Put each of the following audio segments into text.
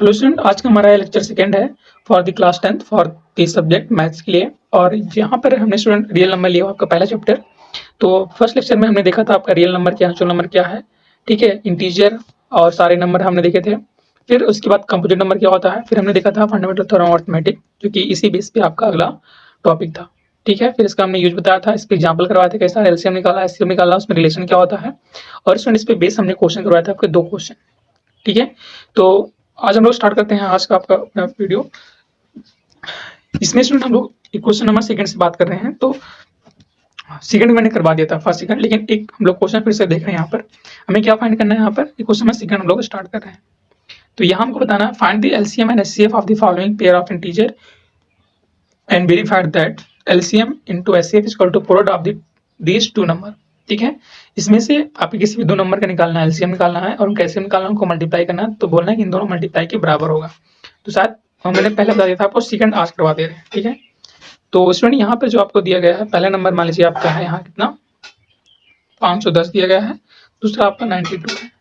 Hello student, आज का हमारा लेक्चर सेकंड है for the class 10th for the subject maths के लिए। और यहाँ पर हमने स्टूडेंट रियल नंबर लिया आपका पहला चैप्टर। तो फर्स्ट लेक्चर में हमने देखा था आपका रियल नंबर क्या है, नेचुरल नंबर क्या है, ठीक है, इंटीजर और सारे नंबर हमने देखे थे। फिर उसके बाद कंपोजिट नंबर क्या होता है, फिर हमने देखा था फंडामेंटल थ्योरम ऑफ अरिथमेटिक, जो कि इसी बेस पे आपका अगला टॉपिक था। ठीक है, फिर इसका हमने यूज बताया था, इस पर एग्जाम्पल करवाए थे कैसा एलसीएम निकाला, एचसीएफ निकाला, उसमें रिलेशन क्या होता है। और स्टूडेंट इस पे बेस हमने क्वेश्चन करवाया था आपके 2 क्वेश्चन। ठीक है, तो आज हम लोग स्टार्ट करते हैं आज का आपका अपना वीडियो। इसमें स्टूडेंट हम लोग क्वेश्चन नंबर सेकंड से बात कर रहे हैं। तो सेकंड मैंने करवा दिया था फर्स्ट सेकंड, लेकिन एक हम लोग क्वेश्चन फिर से देख रहे हैं। यहाँ पर हमें क्या फाइंड करना है, यहाँ पर क्वेश्चन नंबर सेकंड हम लोग स्टार्ट कर रहे हैं। तो यहाँ हमको बताना है find the LCM and HCF of the following pair of integer and verified that LCM into HCF is equal to product of these two number. ठीक है, इसमें से आपको किसी भी 2 नंबर का निकालना है, एलसीएम निकालना है और कैसे निकालना है, उनको मल्टीप्लाई करना है। तो बोलना है कि इन दोनों मल्टीप्लाई के बराबर होगा। तो शायद मैंने पहले बता दिया था आपको, सेकंड आज करवा दे रहे हैं। ठीक है, तो स्टूडेंट यहाँ पर जो आपको दिया गया है, पहला नंबर मान लीजिए आपका है यहाँ कितना 510 दिया गया है, दूसरा आपका 92 है।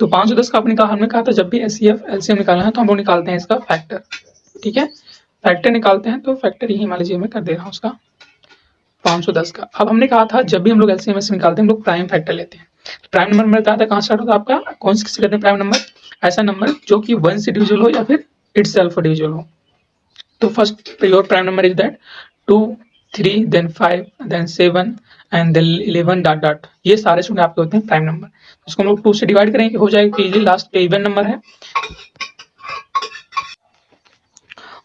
तो 510 का आपने कहा, हमने कहा था जब भी एचसीएफ एलसीएम निकालना है तो हम लोग निकालते हैं इसका फैक्टर। ठीक है, फैक्टर निकालते हैं, तो फैक्टर यही मान लीजिए मैं कर दे रहा हूँ उसका 510 का। अब हमने कहा था जब भी हम लोग एलसीएम से निकालते हैं हम लोग प्राइम फैक्टर लेते हैं। प्राइम नंबर में बताया था कहाँ स्टार्ट होता है आपका, कौन से किससे लेते हैं प्राइम नंबर, ऐसा नंबर जो कि 1 से डिविजिबल हो या फिर इटसेल्फ डिविजिबल हो। तो first your prime number is that 2 3 then 5 then 7 and then 11 dot dot, ये सारे स्टूडेंट आपके होते हैं प्राइम नंबर। इसको हम लोग 2 से डिवाइड करेंगे, हो जाएगा इजीली, लास्ट पे इवन नंबर है।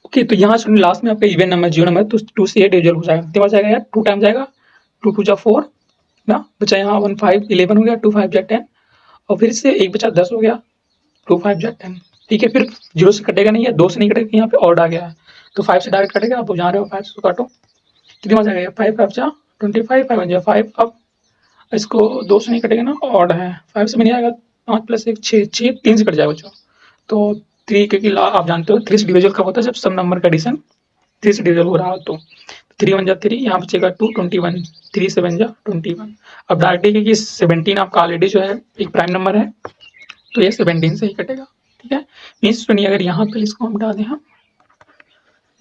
ओके, तो यहाँ स्टूडेंट लास्ट में आपका इवन नंबर 0 नंबर, तो 2 से ये डिविजिबल हो जाएगा, कितने बार जाएगा यार, 2 टाइम जाएगा, 2 2 जा 4 ना, बचा यहाँ 1 5 11 हो गया, 2 5 जा 10 और फिर से एक बचा 10 हो गया, 2 5 जा 10। ठीक है, फिर 0 से कटेगा नहीं है, 2 से नहीं कटेगा, यहाँ पे और आ गया है, तो 5 से डायरेक्ट कटेगा। आप जहाँ रहे हो 5 से काटो, कितनी बार जाएगा, 5 5 जा 25, 5 जा 5। अब इसको 2 से नहीं कटेगा ना, ऑड है, 5 से भी नहीं आएगा, 5 प्लस 1 6 6 3 से कट जाएगा बच्चों। तो 3, क्योंकि आप जानते हो 3 से डिविजन कब होता है, जब सब नंबर का एडिशन 3 से डिविजन हो रहा हो। तो 3 1 जा 3, यहाँ बचेगा 2 21, 3 7 जा 21। अब डायरेक्टली क्योंकि 17 आपका ऑलरेडी जो है एक प्राइम नंबर है, तो ये 17 से ही कटेगा। ठीक है, मीन्स सुनिए, अगर यहाँ पे इसको हम डाल दें, हम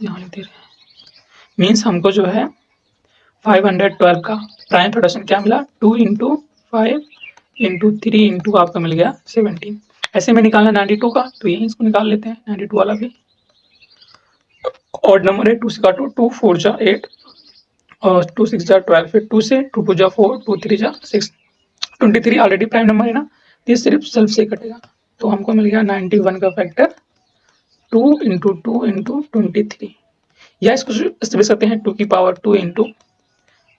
यहाँ लिख दे रहे हैं, मीन्स हमको जो है 512 का प्राइम फ्रैक्शन क्या मिला, 2 इंटू 5 इंटू 3 इंटू आपका मिल गया 17। ऐसे में निकालना 92 का, तो यही इसको निकाल लेते हैं 92 वाला भी। ऑड नंबर है, 2 से काटो, 2 4 जा 8 और 2 6 जा 12, फिर 2 से 2 2 जा 4, 2 3 जा 6, 23 ऑलरेडी प्राइम नंबर है ना, ये सिर्फ सेल्फ से कटेगा। तो हमको मिल गया 91 का फैक्टर 2 इंटू 2 इंटू 23, या इसको ले सकते हैं 2 की पावर 2 इंटू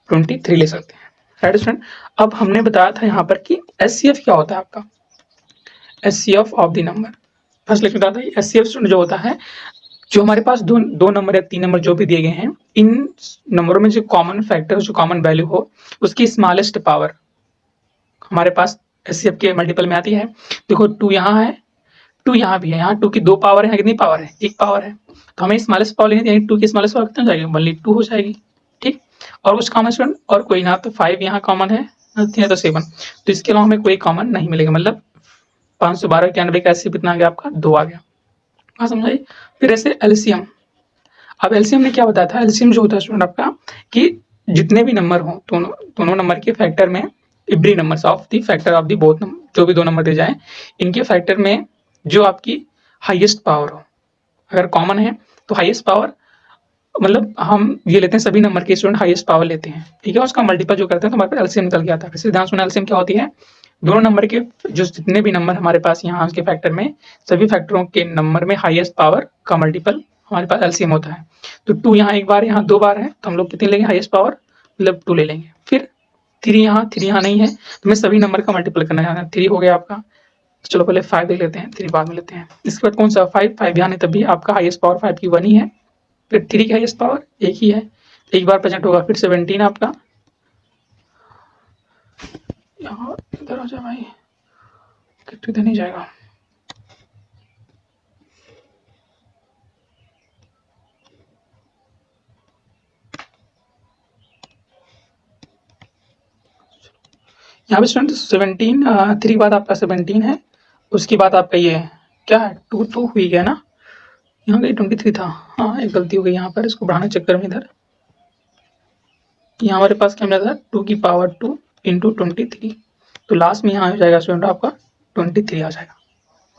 23 ले सकते हैं। राइट स्टूडेंट, अब हमने बताया था यहाँ पर कि एचसीएफ क्या होता है आपका, HCF of the number. First lecture बताया था एचसीएफ स्टूडेंट जो होता है, जो हमारे पास दो नंबर या 3 नंबर जो भी दिए गए हैं, इन नंबरों में जो कॉमन फैक्टर, जो कॉमन वैल्यू हो, उसकी स्मॉलेस्ट पावर हमारे पास एचसीएफ के मल्टीपल में आती है। देखो 2 यहाँ है, 2 यहाँ भी है, यहाँ 2 की 2 पावर है, कितनी पावर है, 1 पावर है। तो हमें स्मॉलेस्ट पावर लेनी है, 2 की स्मॉलेस्ट पावर कितनी हो जाएगी, ओनली 2 हो जाएगी। ठीक, और कुछ कॉमन स्टूडेंट और कोई ना, तो 5 यहाँ कॉमन है, नहीं तो 7, तो इसके अलावा हमें कोई कॉमन नहीं मिलेगा, मतलब 512 91 का एचसीएफ कितना आ गया आपका, 2 आ गया। हाँ समझाइए। फिर ऐसे एलसीएम, अब एलसीएम ने क्या बताया था, एलसीएम जो होता है स्टूडेंट आपका कि जितने भी नंबर हो, दोनों नंबर के फैक्टर में, every numbers of the factor of the both number, जो भी 2 नंबर दे जाए, इनके फैक्टर में जो आपकी हाईएस्ट पावर हो, अगर कॉमन है तो हाईएस्ट पावर, मतलब हम ये लेते हैं सभी नंबर के स्टूडेंट हाईएस्ट पावर लेते हैं। ठीक है, उसका मल्टीपल जो करते हैं तो हमारे पास एलसीएम निकल के आता है। फिर ध्यान सुना, एलसीएम क्या होती है, दोनों नंबर के जो जितने भी नंबर हमारे पास यहाँ के फैक्टर में, सभी फैक्टरों के नंबर में हाईएस्ट पावर का मल्टीपल हमारे पास एलसीएम होता है। तो 2 यहाँ 1 बार, यहाँ 2 बार है, तो हम लोग कितने लेंगे हाईएस्ट पावर, मतलब 2 ले लेंगे। फिर 3 यहाँ नहीं है, तो हमें सभी नंबर का मल्टीपल करना है। 3 हो गया आपका, चलो पहले 5 देख लेते हैं, 3 बाद में लेते हैं। इसके बाद कौन सा 5 यहाँ नहीं, तब भी आपका हाईएस्ट पावर 5 की 1 ही है। फिर 3 की हाईएस्ट पावर 1 ही है, 1 बार प्रेजेंट होगा। फिर 17 आपका, यहाँ इधर आ जा भाई, कितने इधर नहीं जाएगा, यहाँ पे स्टूडेंट 17, 3 के बाद आपका 17 है, उसके बाद आपका ये क्या है 2 तो हुई गया ना, यहाँ गई 23 था। हाँ एक गलती हो गई यहाँ पर, इसको बढ़ाने चक्कर में इधर यहाँ हमारे पास क्या मिला था 2 की पावर 2 इंटू 23। तो लास्ट में यहाँ आ जाएगा स्टूडेंट आपका 23 आ जाएगा।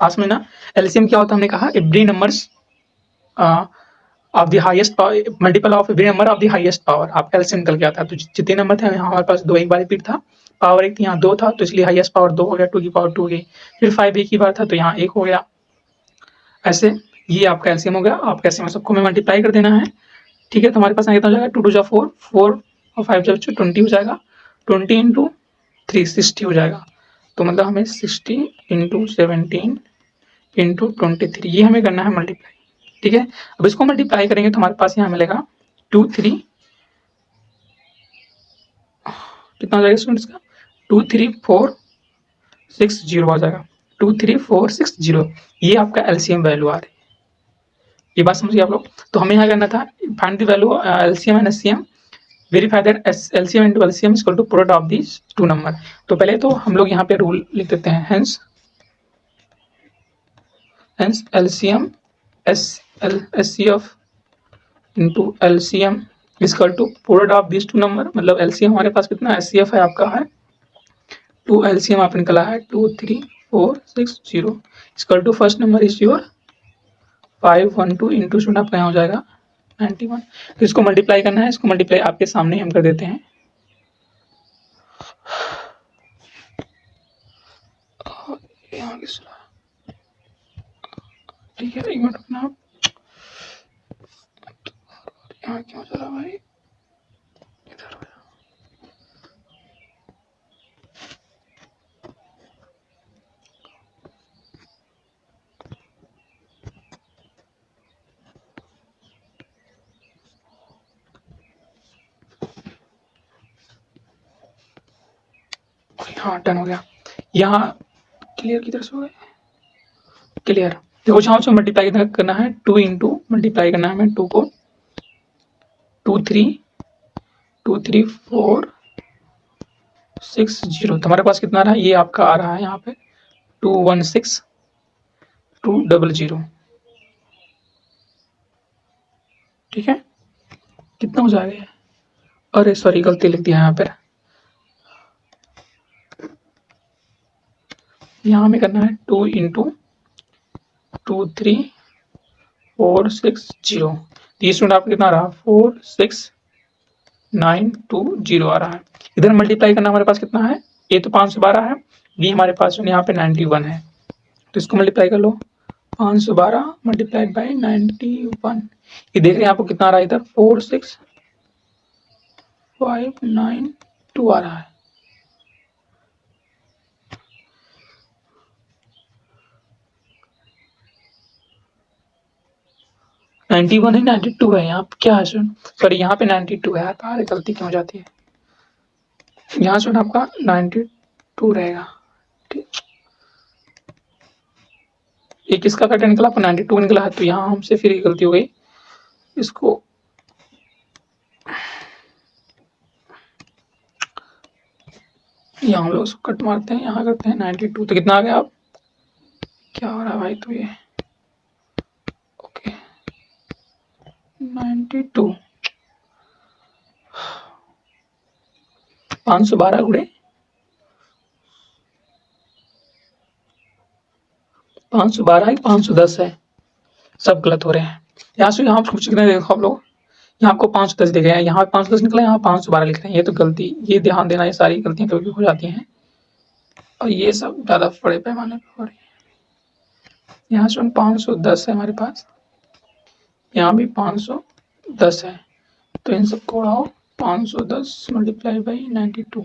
लास्ट में ना एलसीएम क्या होता है हमने कहा every numbers of the highest power multiple of every number of the highest power. आपका एलसीएम निकल के आता है। तो जितने नंबर थे यहाँ हमारे पास दो एक बार रिपीट था, पावर एक थी यहाँ 2 था तो इसलिए हाईएस्ट पावर 2 हो गया, 2 की पावर 2 हो गई। फिर 5 एक ही बार था तो यहाँ 1 हो गया। ऐसे ये आपका एलसीएम हो गया। आपका एलसीएम सबको में मल्टीप्लाई कर देना है। ठीक है, तो हमारे पास कितना हो जाएगा 2 2 4 4 और 5 जो 20 हो जाएगा। 20 इंटू 3 60 हो जाएगा। तो मतलब हमें 60 इंटू 17 इंटू 23 ये हमें करना है मल्टीप्लाई। ठीक है, अब इसको मल्टीप्लाई करेंगे तो हमारे पास यहाँ मिलेगा 2 3 कितना हो जाएगा स्टूडेंट्स का 2 3 4 6 0 आ जाएगा। 2 3 4 6 0 ये आपका एलसीएम वैल्यू आ रही है। ये बात समझिए आप लोग। तो हमें यहाँ करना था find the value LCM and HCM, verify that LCM into LCM is equal to product of these two number. तो पहले तो हम लोग यहाँ पे रूल लिख देते हैं, hence LCM HCF into LCM is equal to product of these two number. मतलब एलसीएम हमारे पास कितना एचसीएफ है आपका है 2, एलसीएम आपने निकाला है 2 3 4 6 0 equal to first number is your 512 into student आपका यहाँ हो जाएगा 91। तो इसको मल्टीप्लाई करना है, इसको मल्टीप्लाई आपके सामने हम कर देते हैं। ठीक है, एक मिनट रुकना आप। यहाँ क्यों चला भाई, इधर हो जा। हाँ डन हो गया। यहाँ क्लियर किधर से हो गए, क्लियर। देखो जहाँ से मल्टीप्लाई करना है 2 इंटू मल्टीप्लाई करना है हमें 2 को 2 3 4 6 0। तो हमारे पास कितना आ रहा है, ये आपका आ रहा है यहाँ पे 2 1 6 2 0 0। ठीक है, कितना हो जाएगा, अरे सॉरी गलती लिख दिया यहाँ पर। यहाँ हमें करना है 2 इंटू 2 3 4 6 0। ये स्टूडेंट आपको कितना आ रहा है 4 6 9 2 0 आ रहा है। इधर मल्टीप्लाई करना हमारे पास कितना है, ये तो 512 है, बी हमारे पास यहाँ पे 91 है। तो इसको मल्टीप्लाई कर लो 512 मल्टीप्लाइड बाई 91। ये देख रहे हैं आपको कितना आ रहा है, इधर 4 6 5 9 2 आ रहा है। नाइन्टी वन है 92 है, यहाँ पे क्या है सॉरी यहाँ पे 92 है, अरे गलती क्यों हो जाती है, यहाँ से आपका 92 रहेगा। ठीक, ये किसका फैक्टर निकला, 92 निकला है, तो यहाँ हमसे फिर गलती हो गई। इसको यहाँ हम लोग कट मारते हैं, यहाँ करते हैं 92। तो कितना आ गया, आप क्या हो रहा है भाई, तो ये ओके 92 512 गुणे 512 है 510 है, सब गलत हो रहे हैं। यहाँ से यहाँ कुछ देखो आप लोग, यहाँ आपको 510 दिख रहा है, यहाँ 510 निकला, यहाँ 512 लिख रहे हैं। ये तो गलती, ये ध्यान देना, ये सारी गलतियां कभी हो जाती हैं और ये सब ज़्यादा बड़े पैमाने पर हो रही है। यहाँ से 510 है हमारे पास, यहाँ भी 510 है, तो इन सबको उड़ाओ 510 मल्टीप्लाई बाई 92।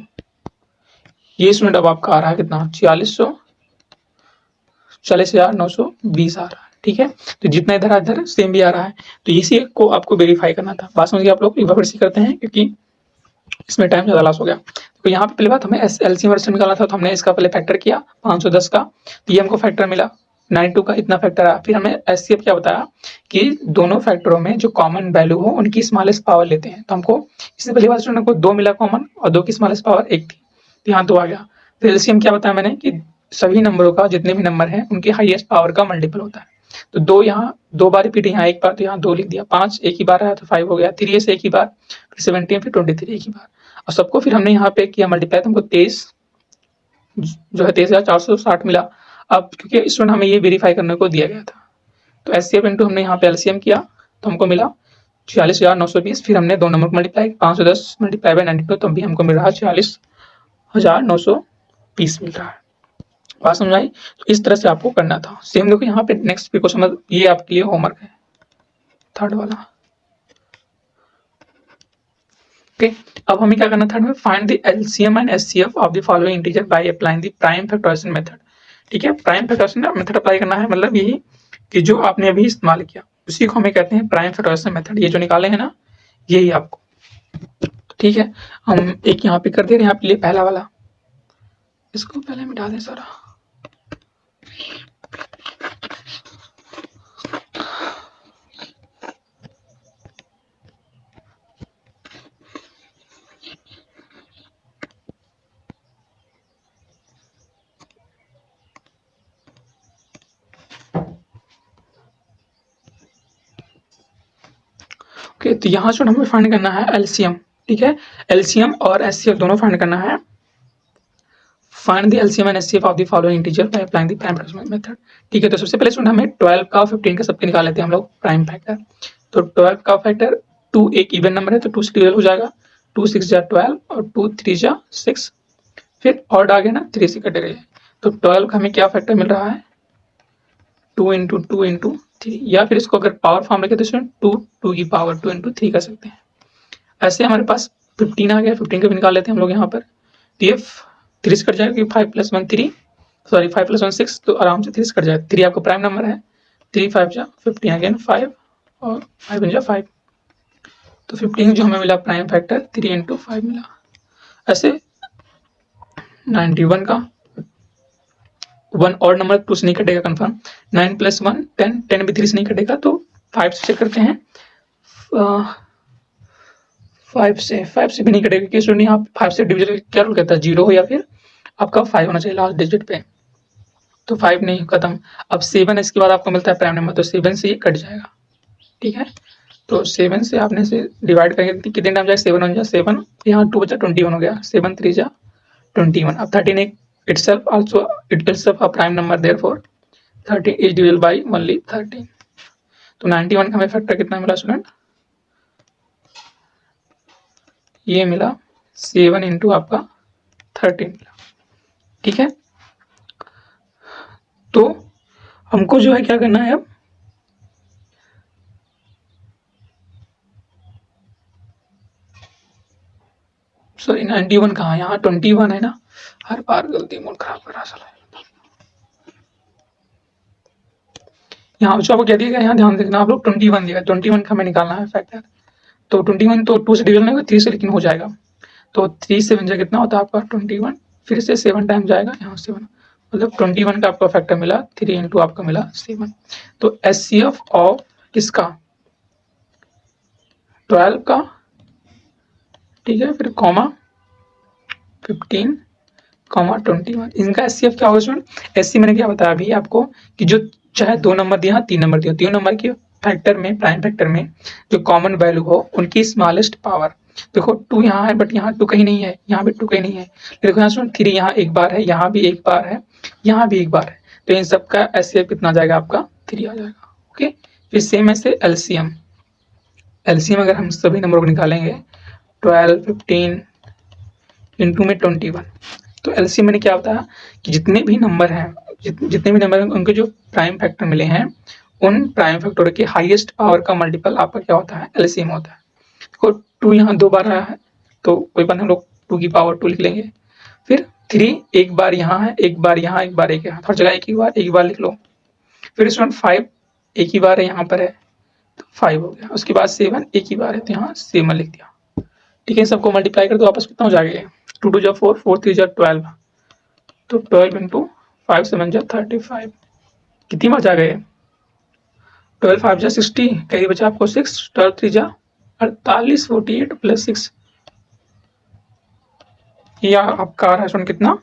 ये स्टूडेंट अब आपका आ रहा है कितना 40,920 आ रहा है। ठीक है, तो जितना इधर इधर सेम भी आ रहा है, तो इसी को आपको वेरीफाई करना था। बात समझिए आप लोग, एक बार फिर से करते हैं क्योंकि इसमें टाइम ज़्यादा लॉस हो गया। तो यहाँ पे पहले बात हमें एलसीएम वर्सन निकालना था, तो हमने इसका पहले फैक्टर किया 510 का, तो ये हमको फैक्टर मिला 92 का, इतना फैक्टर आया। फिर हमें एचसीएफ क्या बताया कि दोनों फैक्टरों में जो कॉमन वैल्यू हो उनकी स्मॉलेस्ट पावर लेते हैं। तो हमको इससे पहले बात को 2 मिला कॉमन और 2 की स्मॉलेस्ट पावर 1 थी, तो यहाँ 2 आ गया। फिर एलसीएम क्या बताया मैंने कि सभी नंबरों का, जितने भी नंबर हैं उनके हाईएस्ट पावर का मल्टीपल होता है। तो 2 यहाँ 2 बार रिपीट, यहाँ 1 बार, तो यहाँ 2 लिख दिया। 5 एक ही बार आया तो 5 हो गया। 3 ऐसे एक ही बार, फिर 17, फिर 23 एक ही बार, और सबको फिर हमने यहाँ पे किया मल्टीप्लाई, तो हमको 23 जो है 23,460 मिला। अब क्योंकि स्टूडेंट हमें ये वेरीफाई करने को दिया गया था, तो एचसीएफ इंटू हमने यहाँ पे एलसीएम किया, तो हमको मिला 46,920। फिर हमने 2 नंबर को मल्टीप्लाई, 510 मल्टीप्लाई बाय 92, तो भी हमको मिल रहा है 46,920 मिल रहा है। बात समझ आई? तो इस तरह से आपको करना था। सेम देखो यहाँ पे नेक्स्ट पे क्वेश्चन, ये आपके लिए होमवर्क है, थर्ड वाला। ओके, अब हमें क्या करना था, हमें find the LCM and HCF of the following integer by applying the prime factorisation method. ठीक है, प्राइम फैक्टराइजेशन मेथड अप्लाई करना है, मतलब यही कि जो आपने अभी इस्तेमाल किया उसी को हमें कहते हैं प्राइम फैक्टराइजेशन मेथड। ये जो निकाले हैं ना, यही आपको, ठीक है। हम एक यहाँ पे कर दे रहे हैं आपके लिए पहला वाला, इसको पहले मिटा दें सारा। ओके, तो यहाँ से हमें फाइंड करना है एलसीएम। ठीक है, एलसीएम और एचसीएफ दोनों फाइंड करना है। Find the LCM and HCF of the following integer by applying the prime factorisation method. ठीक है, तो सबसे पहले स्टूडेंट हमें 12 का 15 का सबके निकाल लेते हैं हम लोग प्राइम फैक्टर। तो 12 का फैक्टर 2 एक इवन नंबर है, तो 2 से डिवाइड हो जाएगा। 2 6 जा 12 और 2 3 जा 6, फिर ऑड आ गया ना, 3 से कटेगा। तो 12 का हमें क्या फैक्टर मिल रहा है, 2 इंटू 2 इंटू 3, या फिर इसको अगर पावर फॉर्म रखे तो इसमें 2 की पावर 2 इंटू 3 कर सकते हैं। ऐसे हमारे पास 15 आ गया, 15 का भी निकाल लेते हैं हम लोग यहाँ पर। तो ये 3 से कट जाएगा, क्योंकि 5 + 1 3, सॉरी 5 + 1 6, तो आराम से 3 से कट जाएगा। 3 आपका प्राइम नंबर है, 3 5 जा 15 अगेन 5 और 5 जा 5, तो 15 जो हमें मिला प्राइम फैक्टर 3 इंटू 5 मिला। ऐसे 91 का 1 और नंबर 2 से नहीं कटेगा कंफर्म। 9 + 1 10, 10 भी 3 से नहीं कटेगा, तो 5 से चेक करते हैं। 5 से भी नहीं कटेगा, क्योंकि स्टूडेंट यहाँ 5 से डिविजन क्या रूल कहता है, 0 हो या फिर आपका 5 होना चाहिए लास्ट डिजिट पे, तो 5 नहीं, खत्म। अब 7 इसके बाद आपको मिलता है प्राइम नंबर, तो 7 से ये कट जाएगा। ठीक है, तो 7 से आपने से डिवाइड करेंगे, कितने टाइम जाएगा, 7 1 जा 7, यहाँ 2 बचा 21 हो गया, 7 3 जा 21। अब 13 itself also itself a prime number, therefore 13 is divisible by only 13। तो 91 का हमें फैक्टर कितना मिला स्टूडेंट, ये मिला 7 इंटू आपका 13 मिला। ठीक है, तो हमको जो है क्या करना है अब, सॉरी 91 कहाँ, यहाँ 21 है ना, हर बार गलती मूड खराब कर रहा है। यहाँ जो आपको क्या दिया गया, यहाँ ध्यान देखना आप लोग, 21 दिया, 21 का हमें निकालना है फैक्टर। तो 21 तो 2 से डिविजन नहीं होगा, 3 से लेकिन हो जाएगा। तो 3 से 7 कितना होता है आपका 21, फिर से 7 टाइम जाएगा, यहाँ 7, मतलब 21 का आपका फैक्टर मिला, 3 इंटू आपका मिला 7। तो एचसीएफ ऑफ किसका, 12 का, ठीक है, फिर कॉमा 15 कॉमा 21, इनका एचसीएफ क्या होगा स्टूडेंट, एचसी मैंने क्या बताया अभी आपको, कि जो चाहे 2 नंबर दिया 3 नंबर दिया, 3 नंबर के फैक्टर में, प्राइम फैक्टर में जो कॉमन वैल्यू हो उनकी स्मॉलेस्ट पावर। देखो 2 यहाँ है, बट यहाँ 2 कहीं नहीं है, यहाँ भी 2 कहीं नहीं है। देखो यहाँ स्टूडेंट 3 यहाँ एक बार है, यहाँ भी एक बार है, यहाँ भी एक बार है, तो इन सब का एचसीएफ कितना जाएगा आपका, 3 आ जाएगा। ओके, फिर सेम ऐसे एलसीएम, एलसीएम अगर हम सभी नंबरों को निकालेंगे, 12 15 इंटू में 21, तो एलसीएम में क्या होता है कि जितने भी नंबर हैं, जितने भी नंबर हैं उनके जो प्राइम फैक्टर मिले हैं, उन प्राइम फैक्टर के हाईएस्ट पावर का मल्टीपल आपका क्या होता है, एलसीएम होता है। देखो 2 यहाँ 2 बार आया है, तो कोई बात नहीं, हम लोग 2 की पावर 2 लिख लेंगे। फिर 3 एक बार यहाँ है, एक बार यहाँ, एक बार एक यहाँ, हर जगह एक बार लिख लो। फिर स्टूडेंट 5 एक ही बार है, यहाँ पर है, तो 5 हो गया। उसके बाद 7 एक ही बार है, तो यहाँ 7 लिख दिया। ठीक है, सबको मल्टीप्लाई कर दो, वापस कितना हो जाएगा, 2 2 जा 4, 4 3 जा 12, तो 12 इंटू 5 7 जा 35, कितनी बार जा गए, 12 5 जा 60, कहीं बचा आपको 6, 12 3 जा 48, 48 प्लस 6, या आपका आ रहा है कितना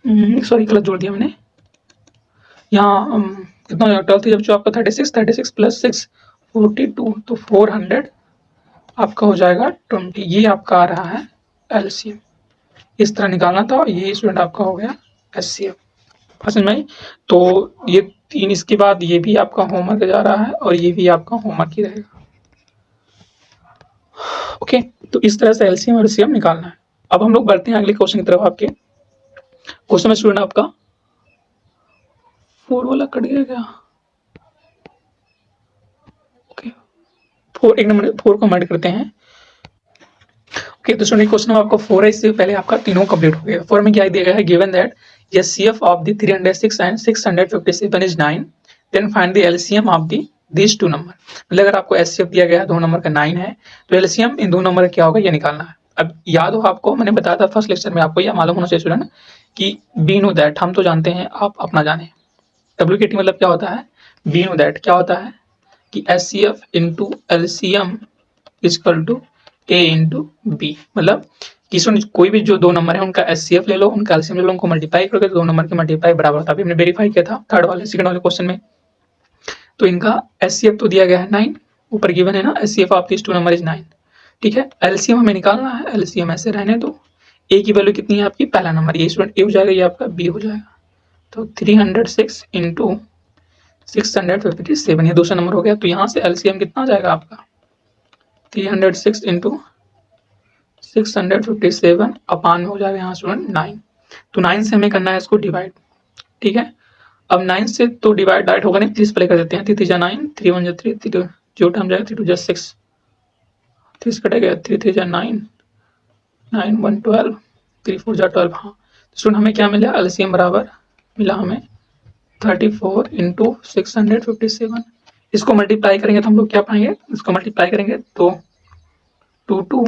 सॉरी गलत जोड़ दिया मैंने। यहाँ कितना हो जाएगा 12 जब आपका 36 प्लस 6 42, तो 400 आपका हो जाएगा 20। ये आपका आ रहा है एलसीएम। इस तरह निकालना था। ये स्टूडेंट आपका हो गया एचसीएफ। समझ में आई? तो ये 3, इसके बाद ये भी आपका होमवर्क जा रहा है और ये भी आपका होमवर्क ही रहेगा। ओके, तो इस तरह से एलसीएम और एचसीएफ निकालना है। अब हम लोग बढ़ते हैं अगले क्वेश्चन की तरफ। आपके क्वेश्चन में स्टूडेंट आपका 4 वाला कट गया क्या? ओके, 4 एक नंबर 4 को ऐड करते हैं। ओके, तो स्टूडेंट क्वेश्चन आपका 4 है। इससे पहले आपका तीनों कंप्लीट हो गया। 4 में क्या दिया गया है? Given that HCF of the 306 and 657 is 9, then find the LCM of the this 2 number. मतलब अगर आपको एचसीएफ दिया गया है 2 नंबर का 9 है, तो एलसीएम इन 2 नंबर का क्या होगा ये निकालना है। अब याद हो आपको, मैंने बताया था फर्स्ट लेक्चर में, आपको यह मालूम होना चाहिए स्टूडेंट कि बी नो दैट हम तो जानते हैं, आप अपना जाने। WKT मतलब क्या होता है? बी नो दैट क्या होता है कि HCF into LCM is equal to A into B. मतलब कि कोई भी जो 2 नंबर है उनका एचसीएफ ले लो, उनका एलसीएम ले लो, उनको मल्टीप्लाई करोगे तो 2 नंबर के मल्टीप्लाई बराबर होता है। अभी हमने वेरीफाई किया था सेकंड वाले क्वेश्चन में। तो इनका एचसीएफ तो दिया गया है 9, ऊपर गिवन है ना, HCF of this 2 number is 9। ठीक है, एलसीएम हमें निकालना है। एलसीएम ऐसे रहने दो। ए की वैल्यू कितनी है आपकी? पहला नंबर, ये स्टूडेंट ए हो जाएगा, ये आपका बी हो जाएगा। तो 306 इंटू 657, ये दूसरा नंबर हो गया। तो यहाँ से एलसीएम कितना आ जाएगा आपका? 306 इंटू 657 अपान में हो जाएगा यहाँ स्टूडेंट 9। तो 9 से हमें करना है इसको डिवाइड। ठीक है, अब 9 से तो डिवाइड डायरेक्ट होगा नहीं, 30 प्ले कर देते हैं। 3 3 9, 3 1 3, 3 जो टाइम जाएगा 3 2 6, 30 कटेगा, 3 3 9, 9 1 12, 3 4 12। हाँ, स्टूडेंट हमें क्या मिला? एलसीएम बराबर मिला हमें 34 इंटू 657। इसको मल्टीप्लाई करेंगे तो हम लोग क्या पाएंगे? इसको मल्टीप्लाई करेंगे तो 2 2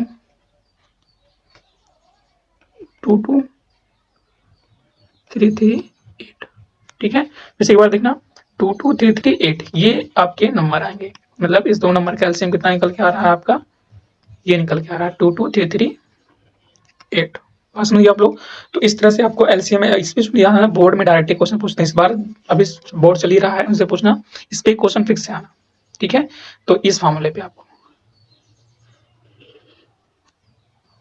3 3 8। ठीक है, इसे एक बार देखना, 2 2 3 3 8 ये आपके नंबर आएंगे। मतलब इस 2 नंबर का एलसीएम कितना निकल के आ रहा है आपका? ये निकल के आ रहा है 2 2 3 3 8। बात समझिए आप लोग। तो इस तरह से आपको एलसीएम है। इस पे यहाँ बोर्ड में डायरेक्ट क्वेश्चन पूछते हैं इस बार। अभी बोर्ड चल ही रहा है, उनसे पूछना, इस पे क्वेश्चन फिक्स से आना। ठीक है, तो इस फॉर्मूले पे आपको।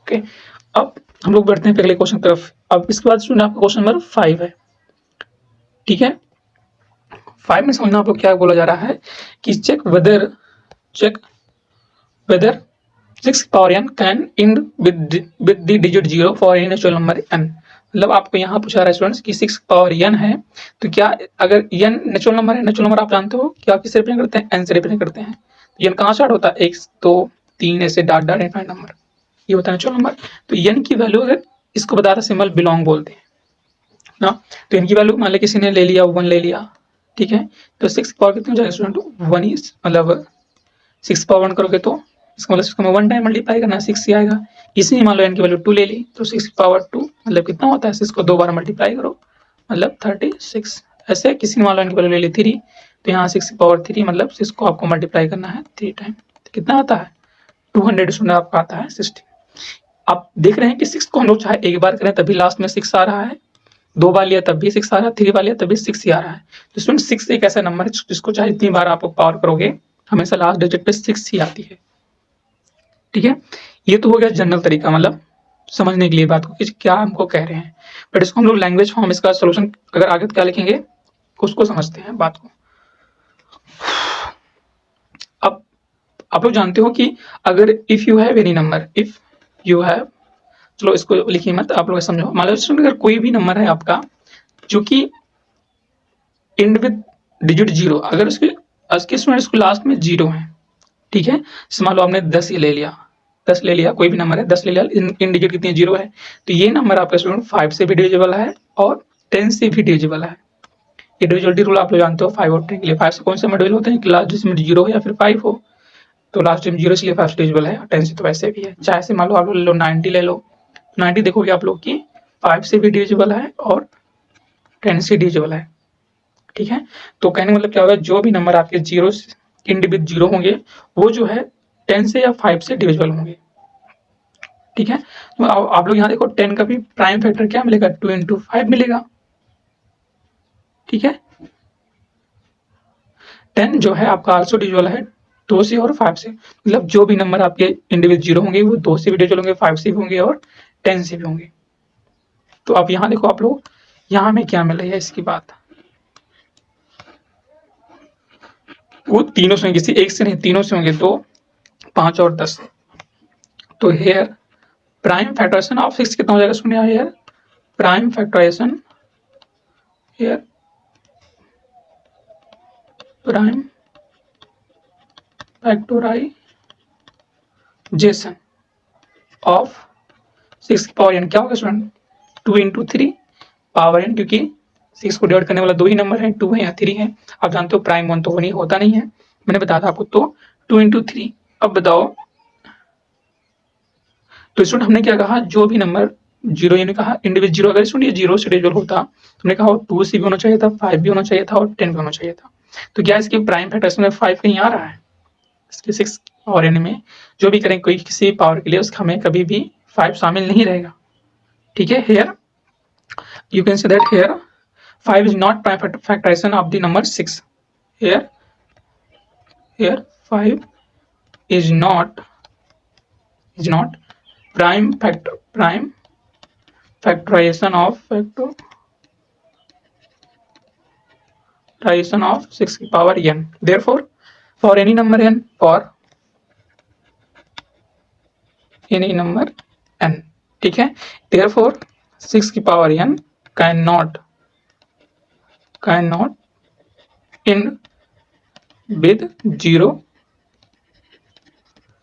ओके, अब हम लोग बढ़ते हैं अगले क्वेश्चन की तरफ। अब इसके बाद सुना आपका क्वेश्चन नंबर 5 है। ठीक है, 5 में समझना आप लोग क्या बोला जा रहा है कि check whether 6 power n can end with the digit 0 for any natural number n। मतलब आपको यहाँ पूछा रहा है स्टूडेंट्स कि 6 पावर n है, तो क्या अगर n नेचुरल नंबर है, नेचुरल नंबर आप जानते हो क्या किससे रिप्रेजेंट करते हैं? n से रिप्रेजेंट करते हैं। तो n कहाँ स्टार्ट होता है? 1 2 3 ऐसे डॉट डॉट इनफाइनाइट नंबर, ये होता है नेचुरल नंबर। तो n की वैल्यू अगर इसको बता रहा सिंबल बिलोंग बोलते हैं ना, तो इनकी वैल्यू मान लिया किसी ने ले लिया 1 ले लिया। ठीक है, तो 6 पावर कितनी हो जाएगा स्टूडेंट? 1 ही, मतलब 6 पावर 1 करोगे तो इसका मतलब 6 में 1 टाइम मल्टीप्लाई करना, 6 ही आएगा। इसी मान लो n की वैल्यू 2 ले ली, तो 6 पावर 2 मतलब कितना होता है? 6 को 2 बार मल्टीप्लाई करो, मतलब 36। ऐसे किसी ने मान लो n की वैल्यू ले ली 3, तो यहाँ 6 पावर 3 मतलब 6 को आपको मल्टीप्लाई करना है 3 टाइम, तो कितना आता है? 200 स्टूडेंट आपका आता है 60। आप देख रहे हैं कि 6 को हम लोग चाहे एक बार करें तभी लास्ट में 6 आ रहा है, 2 बार लिया तब भी 6 आ रहा है, 3 बार लिया तब भी 6 ही आ रहा है। तो स्टूडेंट 6 एक ऐसा नंबर है जिसको चाहे इतनी बार आप पावर करोगे हमेशा लास्ट डिजिट पे 6 ही आती है। ठीक है, ये तो हो गया जनरल तरीका, मतलब समझने के लिए बात को कि क्या हमको कह रहे हैं। बट इसको हम लोग लैंग्वेज फॉर्म, इसका सोल्यूशन अगर आगे क्या लिखेंगे उसको समझते हैं बात को। अब आप लोग जानते हो कि अगर if you have any number, if you have, चलो इसको लिखिए मत, आप लोग समझो। मान लो अगर कोई भी नंबर है आपका जो कि एंड विद डिजिट 0, अगर उसके स्टूडेंट इसको लास्ट में 0 है, ठीक है, मान लो आपने 10 ही ले लिया, 10 ले लिया, कोई भी नंबर है 10 ले लिया, इन डिजिट कितनी 0 है, तो ये नंबर आपका स्टूडेंट 5 से भी डिविजिबल है और 10 से भी डिविजिबल है। ये डिविजिबिलिटी रूल आप लोग जानते हो 5 और 10 के लिए। 5 से कौन से डिविजिबल होते हैं कि लास्ट डिजिट 0 हो या फिर 5 हो, तो लास्ट डिजिट 0 इसलिए 5 डिविजिबल है, 10 से तो वैसे भी है। चाहे से मान लो आप लोग ले लो 90 ले लो, 90 देखोगे आप लोग की 5 से भी डिविजिबल है और 10 से डिविजिबल है। ठीक है, तो कहने का मतलब क्या होगा, जो भी नंबर आपके 0 इंड विद 0 होंगे वो जो है 10 से या 5 से डिविजिबल होंगे। ठीक है। तो आप लोग यहाँ देखो 10 का भी प्राइम फैक्टर क्या मिलेगा, 2 इंटू 5 मिलेगा। ठीक है, 10 जो है आपका आल्सो डिविजिबल है 2 से और 5 से, मतलब जो भी नंबर आपके इंडिविजुअल जीरो होंगे वो 2 से भी डिविजिबल होंगे, 5 से भी होंगे और 10 से भी होंगे। तो अब यहाँ देखो आप लोग, यहाँ में क्या मिल रही है इसकी बात, वो तीनों से होंगे, किसी एक से नहीं, तीनों से होंगे, 2, 5 और 10। तो हेयर प्राइम फैक्टराइजेशन ऑफ 6 कितना हो जाएगा, सुनिए here prime factorisation, here prime factorisation of 6 की पावर n क्या होगा स्टूडेंट, 2 इंटू 3 पावर n, क्योंकि 6 को डिवाइड करने वाला 2 ही नंबर है, 2 है या 3 है। आप जानते हो प्राइम 1 तो नहीं होता नहीं है, मैंने बताया था आपको। तो 2 इंटू 3, अब बताओ, तो स्टूडेंट हमने क्या कहा, जो भी नंबर जीरो, यानी कहा इंडिविजुअल जीरो, अगर स्टूडेंट ये जीरो से डिविजिबल होता तो हमने कहा 2 से भी होना चाहिए था, 5 भी होना चाहिए था और 10 भी होना चाहिए था। तो क्या इसके प्राइम फैक्टर में 5 कहीं आ रहा है, इसके 6 और n में जो भी करें कोई किसी पावर के लिए, उसका हमें कभी भी 5 शामिल नहीं रहेगा। ठीक है, hair you can say that here 5 is not prime factorization of the number 6, here 5 is not prime factorization of 6 की power n, therefore for any number n, ठीक है, therefore 6 की power n cannot end with 0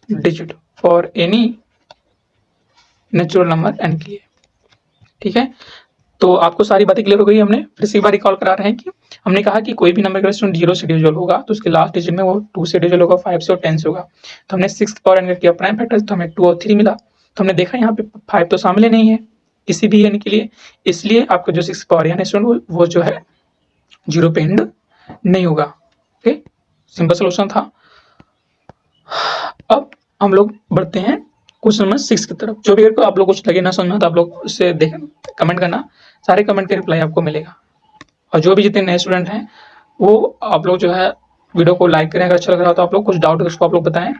digit for any natural number n के लिए। ठीक है, तो आपको सारी बातें क्लियर हो गई। हमने फिर से एक बार रिकॉल करा रहे हैं कि हमने कहा कि कोई भी नंबर अगर जीरो से डिविजिबल होगा तो उसके लास्ट डिजिट में वो 2 से डिविजिबल होगा, 5 से और 10 से होगा। तो हमने 6 की पावर n किया प्राइम फैक्टर, तो हमें 2 और 3 मिला। तो हमने देखा यहाँ पे 5 तो शामिल ही नहीं है किसी भी n के लिए, इसलिए आपका जो 6 की पावर n है स्टूडेंट वो जो है जीरो पे एंड नहीं होगा। ओके, सिंपल सोल्यूशन था। अब हम लोग बढ़ते हैं क्वेश्चन नंबर 6 की तरफ। जो भी आप लोग कुछ लगे ना समझना तो आप लोग उससे देख कमेंट करना, सारे कमेंट के रिप्लाई आपको मिलेगा। और जो भी जितने नए स्टूडेंट हैं वो आप लोग जो है वीडियो को लाइक करें, अगर अच्छा लग रहा हो तो आप लोग कुछ डाउट है उसको आप लोग बताएं,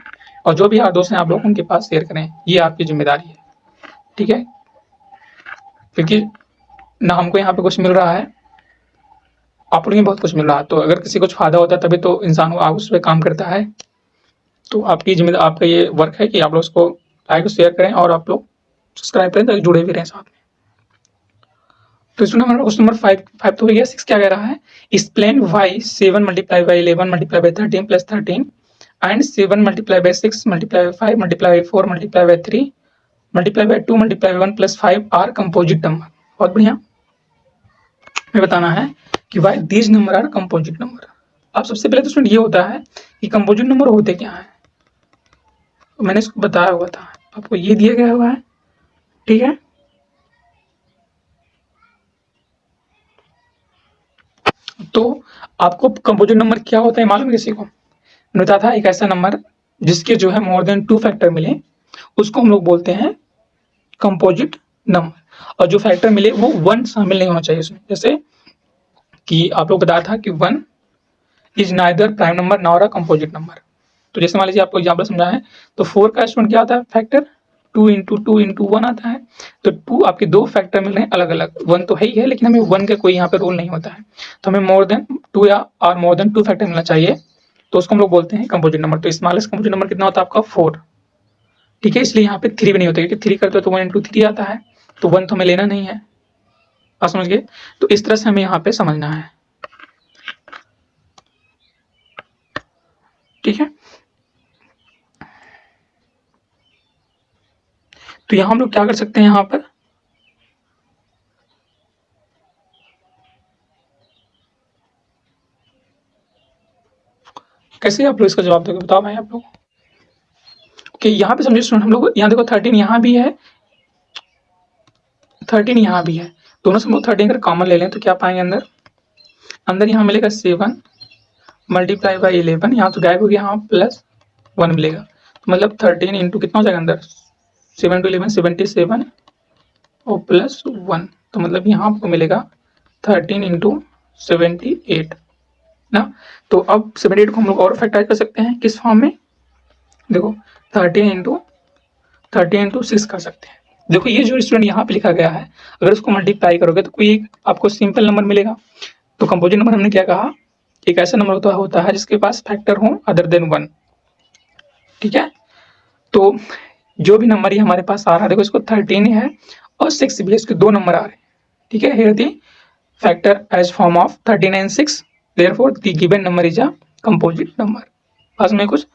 और जो भी यार दोस्त हैं आप लोग उनके पास शेयर करें, ये आपकी जिम्मेदारी है। ठीक है, क्योंकि ना हमको यहाँ पे कुछ मिल रहा है, आप लोगों को बहुत कुछ मिल रहा है, तो अगर किसी को कुछ फायदा होता है तभी तो इंसान उस पर काम करता है। तो आपकी जिम्मेदारी, आपका ये वर्क है कि आप लोग उसको लाइक शेयर करें और आप लोग सब्सक्राइब करें ताकि जुड़े भी रहें साथ में। तो इसमें हमारा क्वेश्चन नंबर 5 तो हो गया। 6 क्या कह रहा है, explain why 7 multiply by 11 multiply by 13 plus 13 and 7 multiply by 6 multiply by 5 multiply by 4 multiply by 3 multiply by 2 multiply by 1 plus 5 are composite number. बहुत बढ़िया, हमें बताना है कि why these number are composite number. अब सबसे पहले तो स्टूडेंट ये होता है कि कंपोजिट नंबर होते क्या है, मैंने इसको बताया हुआ था, आपको ये दिया गया हुआ है। ठीक है, तो आपको कंपोजिट नंबर क्या होता है मालूम है किसी को, मैंने बताया था एक ऐसा नंबर जिसके जो है मोर देन 2 फैक्टर मिले उसको हम लोग बोलते हैं कंपोजिट नंबर, और जो फैक्टर मिले वो 1 शामिल नहीं होना चाहिए उसमें। जैसे कि आप लोग बताया था कि 1 is neither prime number nor a composite number. तो जैसे मान लीजिए आपको एग्जाम्पल समझा है, तो 4 का स्टूडेंट क्या आता है फैक्टर, 2 इंटू 2 इंटू 1 आता है। तो 2 आपके 2 फैक्टर मिल रहे हैं अलग अलग, 1 तो है ही है लेकिन हमें 1 का कोई यहाँ पे रूल नहीं होता है, तो हमें मोर देन 2 या और मोर देन 2 फैक्टर मिलना चाहिए, तो उसको हम लोग बोलते हैं कंपोजिट नंबर। तो स्मॉलेस्ट कंपोजिट नंबर कितना होता है आपका 4। ठीक है, इसलिए यहाँ पे 3 भी नहीं होता, क्योंकि 3 करते हो तो 1 इंटू 3 आता है, तो 1 तो हमें लेना नहीं है। आप समझ गए, तो इस तरह से हमें यहाँ पे समझना है। ठीक है, तो यहाँ हम लोग क्या कर सकते हैं, यहाँ पर कैसे आप लोग इसका जवाब दोगे, बताओ भाई आप लोग। ओके, यहाँ पे समझिए स्टूडेंट, हम लोग यहाँ देखो 13 यहाँ भी है, 13 यहाँ भी है, दोनों से हम लोग 13 अगर कॉमन ले लें तो क्या पाएंगे अंदर, अंदर यहाँ मिलेगा 7 मल्टीप्लाई बाई 11, यहाँ तो गायब हो गया, यहाँ प्लस 1 मिलेगा, तो मतलब 13 इंटू कितना हो जाएगा अंदर 7 into 11 77 और प्लस 1, तो मतलब यहाँ आपको मिलेगा 13 into 78 ना। तो अब 78 को हम लोग और फैक्टराइज कर सकते हैं किस फॉर्म में, देखो 13 into 6 कर सकते हैं। देखो ये जो स्टूडेंट यहाँ पे लिखा गया है, अगर इसको मल्टीप्लाई करोगे तो कोई आपको सिंपल नंबर मिलेगा। तो कंपोजिट नंबर हमने क्या कहा, एक ऐसा नंबर होता है जिसके पास फैक्टर हो अदर देन 1, ठीक है। तो जो भी नंबर ये हमारे पास आ रहा है, देखो इसको 13 है और 6 भी है, इसके 2 नंबर आ रहे हैं, ठीक है। Here the factor as form of 13 and 6, therefore the given number is a composite number. पास में कुछ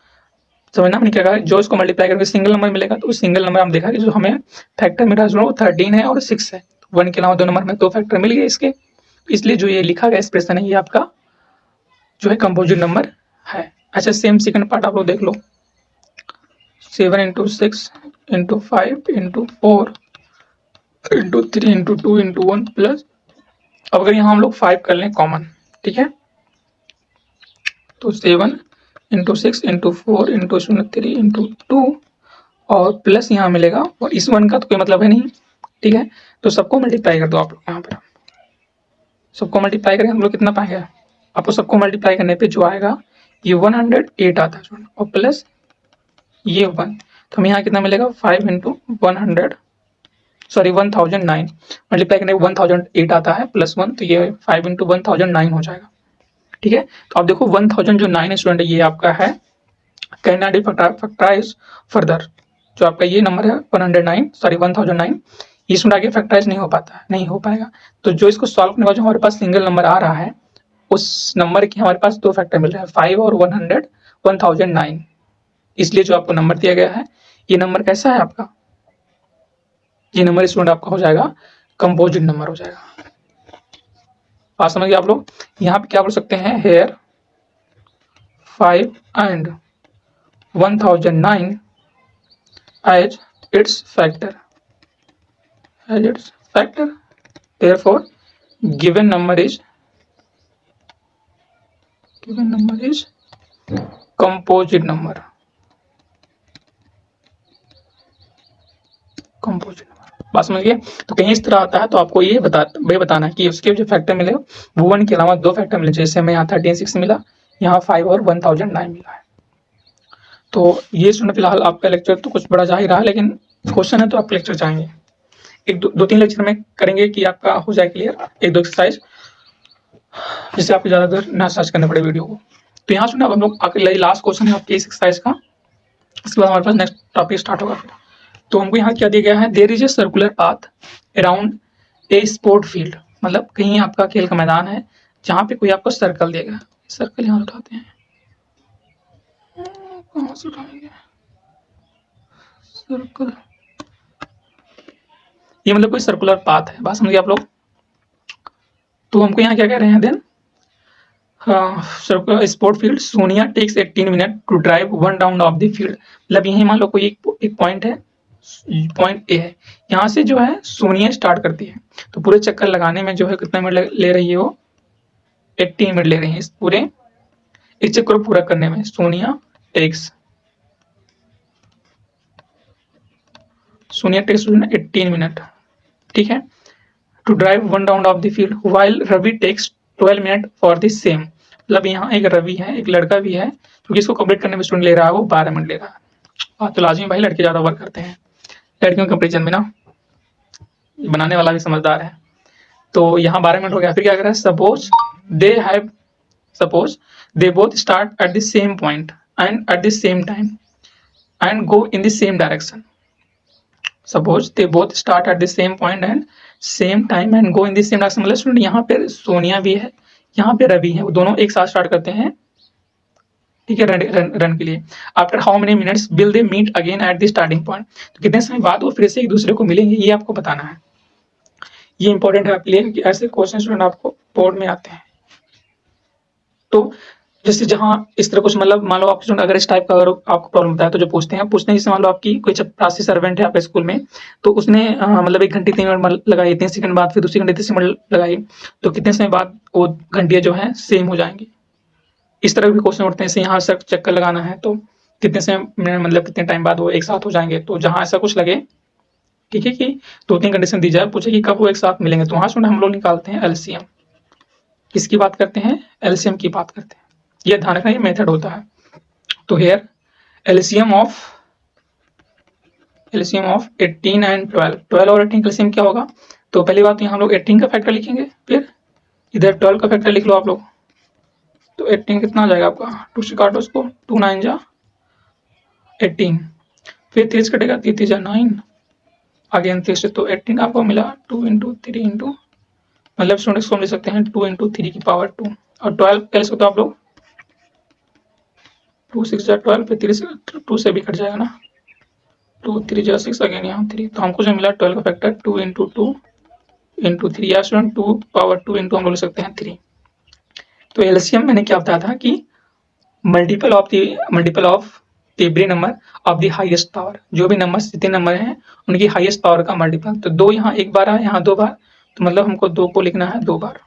समझना मैंने क्या कहा, जो इसको मल्टीप्लाई करके सिंगल नंबर मिलेगा तो उस सिंगल नंबर हम देखा कि जो हमें फैक्टर मिला है वो 13 है और 6 है, 1 के अलावा 2 नंबर में 2 फैक्टर मिल गए इसके, इसलिए जो ये लिखा गया एक्सप्रेशन है ये आपका जो है कंपोजिट नंबर है। अच्छा सेम सेकंड पार्ट आप लोग देख लो, 7 into 6 into 5 into 4 into 3 into 2 into 1 plus, अब अगर यहाँ हम लोग 5 कर लें कॉमन, ठीक है, तो 7 into 6 into 4 into 3 into 2 और प्लस यहाँ मिलेगा, और इस 1 का तो कोई मतलब है नहीं, ठीक है। तो सबको मल्टीप्लाई कर दो आप लोग, यहाँ पे सबको मल्टीप्लाई करेंगे हम लोग कितना पाएंगे, आपको सबको मल्टीप्लाई करने पे जो आएगा ये 108 आता है, और प्लस ये 1, तो हमें यहाँ कितना मिलेगा 5 into 100 सॉरी 1009, मल्टीप्लाई करने पे 1008 आता है प्लस 1, तो ये 5 into 1009 हो जाएगा, ठीक है। तो आप देखो 1000 जो 9 स्टूडेंट है ये आपका है can not be factorise further, जो आपका ये नंबर है 109 सॉरी 1009, इसमें आगे फैक्टराइज नहीं हो पाता है, नहीं हो पाएगा। तो जो इसको सॉल्व करने का जो हमारे पास सिंगल नंबर आ रहा है उस नंबर के हमारे पास 2 फैक्टर मिल रहे हैं, 5 और 100 1009, इसलिए जो आपको नंबर दिया गया है ये नंबर कैसा है आपका, ये नंबर स्टूडेंट आपका हो जाएगा कंपोजिट नंबर हो जाएगा। बात समझ गए आप लोग। यहाँ पे क्या बोल सकते हैं, hair 5 and 1009 as its factor, as its factor, therefore given number is composite number, composite number. बात समझ गए। तो कहीं इस तरह आता है तो आपको ये बताना है कि उसके जो फैक्टर मिले वो 1 के अलावा 2 फैक्टर मिले, जैसे हमें यहाँ 13 6 मिला, यहाँ 5 और 1009 मिला है। तो ये सुनना फिलहाल आपका लेक्चर तो कुछ बड़ा जा ही रहा है, लेकिन क्वेश्चन है तो आप लेक्चर चाहेंगे, एक दो 3 लेक्चर में करेंगे कि आपका हो जाए क्लियर, एक 2 एक्सरसाइज, जिससे आपको ज़्यादा देर ना सर्च करना पड़े वीडियो को। तो यहाँ सुना अब हम लोग आखिर लास्ट क्वेश्चन है आपके इस एक्सरसाइज का, इसके बाद हमारे पास नेक्स्ट टॉपिक स्टार्ट होगा। तो हमको यहाँ क्या दिया गया है, there is a circular path around a sport field, मतलब कहीं आपका खेल का मैदान है जहाँ पे कोई आपको सर्कल देगा, सर्कल यहाँ उठाते हैं, कहाँ से उठाएंगे सर्कल, ये मतलब कोई सर्कुलर पाथ है, बात समझिए आप लोग। तो हमको यहाँ क्या कह रहे हैं then, circular sport field, Sonia takes 18 minute to drive 1 round of the field, मतलब यही मान लो कोई एक पॉइंट है, पॉइंट ए है, यहाँ से जो है सोनिया स्टार्ट करती है, तो पूरे चक्कर लगाने में जो है कितना मिनट ले रही है वो 18 मिनट ले रही है, इस पूरे इस चक्कर को पूरा करने में सोनिया टेक्स 18 मिनट, ठीक है, to drive 1 round of the field, while Ravi takes 12 minute for the same, मतलब यहाँ एक रवि है एक लड़का भी है, क्योंकि इसको कंप्लीट करने में स्टूडेंट ले रहा है वो 12 मिनट ले रहा है। तो लाजमी भाई लड़के ज्यादा वर्क करते हैं लड़कियों के कंपेरिजन में ना, बनाने वाला भी समझदार है। तो यहाँ 12 मिनट हो गया, फिर क्या कर रहा है, suppose they both start at the same point and at the same time and go in the same direction, suppose they both start at the same point and same time and go in the same direction, मतलब student यहाँ पे सोनिया भी है यहाँ पे रवि है, वो दोनों एक साथ स्टार्ट करते हैं, ठीक है, रन के लिए। After how many minutes will they meet again at the starting point, तो कितने समय बाद वो फिर से एक दूसरे को मिलेंगे, ये आपको बताना है, ये इंपॉर्टेंट है आपके लिए कि ऐसे क्वेश्चन स्टूडेंट आपको बोर्ड में आते हैं। तो जैसे जहाँ इस तरह कुछ मतलब मान लो आप स्टूडेंट अगर इस टाइप का अगर आपको प्रॉब्लम होता है तो जो पूछते हैं जैसे मान लो आपकी कोई चपरासी सर्वेंट है आपके स्कूल में, तो उसने मतलब 1 घंटे 3 मिनट लगाई, 3 सेकंड बाद फिर दूसरी घंटे 3 मिनट लगाई, तो कितने समय बाद वो घंटियाँ जो है सेम हो जाएंगी, इस तरह के क्वेश्चन उठते हैं। जैसे यहाँ चक्कर लगाना है तो कितने से मतलब कितने टाइम बाद वो एक साथ हो जाएंगे। तो जहां ऐसा कुछ लगे, ठीक है, कि 2-3 कंडीशन दी जाए, पूछे कि कब वो एक साथ मिलेंगे, तो वहां से हम लोग निकालते हैं एलसीएम। किसकी बात करते हैं? एलसीएम की बात करते हैं। ये ध्यान रखना, ये मेथड होता है। तो हेयर एलसीएम ऑफ 18 एंड 12 और 18 का एलसीएम क्या होगा? तो पहली बात यहाँ हम लोग 18 का फैक्टर लिखेंगे, फिर इधर 12 का फैक्टर लिख लो आप लोग। तो 18 कितना आ जाएगा आपका? 2 से काटो उसको, 2 9 जा 18, फिर 3 से कटेगा, 3 3 जा 9, अगेन 3 से, तो 18 आपको मिला 2 इंटू 3 इंटू, मतलब स्टूडेंट्स को हम लिख सकते हैं 2 इंटू 3 की पावर 2, और 12 क्या सकते हो आप लोग? 2 6 जा 12, फिर 3 से 2 से भी कट जाएगा ना, 2 3 जा 6, अगेन यहाँ 3, तो हमको जो मिला 12 का फैक्टर 2 इंटू 2 इंटू 3, या स्टूडेंट 2 पावर 2 इंटू हम लोग लिख सकते हैं 3। तो एलसीएम मैंने क्या बताया था कि multiple of the every number of the highest power, जो भी नंबर जितने नंबर हैं उनकी हाईएस्ट पावर का मल्टीपल। तो 2 यहाँ एक बार है, यहाँ 2 बार, तो मतलब हमको 2 को लिखना है 2 बार,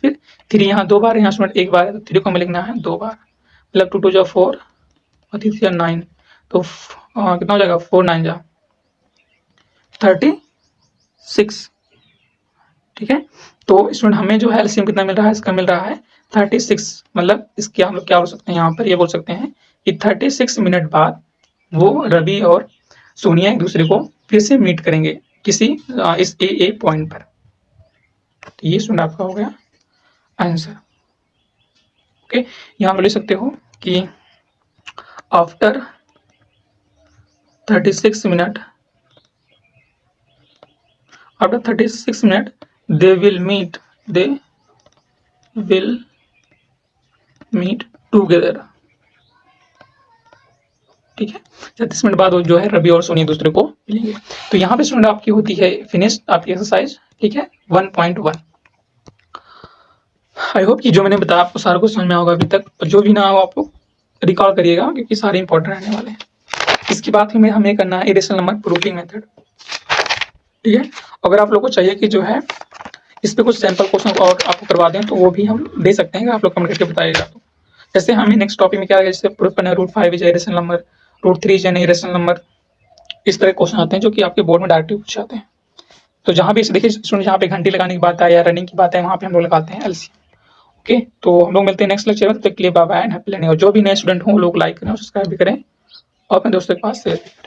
फिर 3 यहाँ 2 बार, यहाँ स्टूडेंट एक बार है, तो 3 को हमें लिखना है 2 बार, मतलब 2 2 जा 4 और 3 जा 9, तो कितना हो जाएगा? 4 9 जा 36, ठीक है। तो स्टूडेंट हमें जो है एलसीएम कितना मिल रहा है? इसका मिल रहा है 36, मतलब इसके हम लोग क्या बोल सकते हैं यहाँ पर? ये बोल सकते हैं कि 36 मिनट बाद वो रवि और सोनिया एक दूसरे को फिर से मीट करेंगे किसी इस ए पॉइंट पर। तो ये स्टूडेंट आपका हो गया आंसर। ओके, यहाँ पर लिख सकते हो कि after 36 minute they will meet together, ठीक है। 36 मिनट बाद वो जो है रवि और सोनी एक दूसरे को मिलेंगे। तो यहाँ पे स्टूडेंट आपकी होती है फिनिश आपकी एक्सरसाइज, ठीक है, 1.1। आई होप कि जो मैंने बताया आपको सारा कुछ समझ में होगा अभी तक, और जो भी ना हो आप लोग रिकॉल करिएगा क्योंकि सारे इंपॉर्टेंट रहने वाले हैं। इसके बाद हमें हमें करना है इरेशनल नंबर प्रूफिंग मेथड, ठीक है। अगर आप लोग को चाहिए कि जो है इस पे कुछ सैंपल क्वेश्चन और आपको करवा दें, तो वो भी हम दे सकते हैं, आप लोग कमेंट करके बताइएगा। तो जैसे हमें नेक्स्ट टॉपिक में क्या है, जैसे प्रूफ करना है √5 is irrational number, √3 is an irrational number, इस तरह के क्वेश्चन आते हैं जो कि आपके बोर्ड में डायरेक्टली पूछ जाते हैं। तो जहाँ भी देखिए स्टूडेंट, जहाँ पे घंटी लगाने की बात है या रनिंग की बात है, वहाँ पे हम लोग लगाते हैं एलसीएम। ओके, तो हम लोग मिलते हैं नेक्स्ट लेक्चर में, तब तक के लिए bye bye and happy learning. और जो भी नए स्टूडेंट हों वो लोग लाइक करें और सब्सक्राइब भी करें और अपने दोस्तों के पास शेयर करें।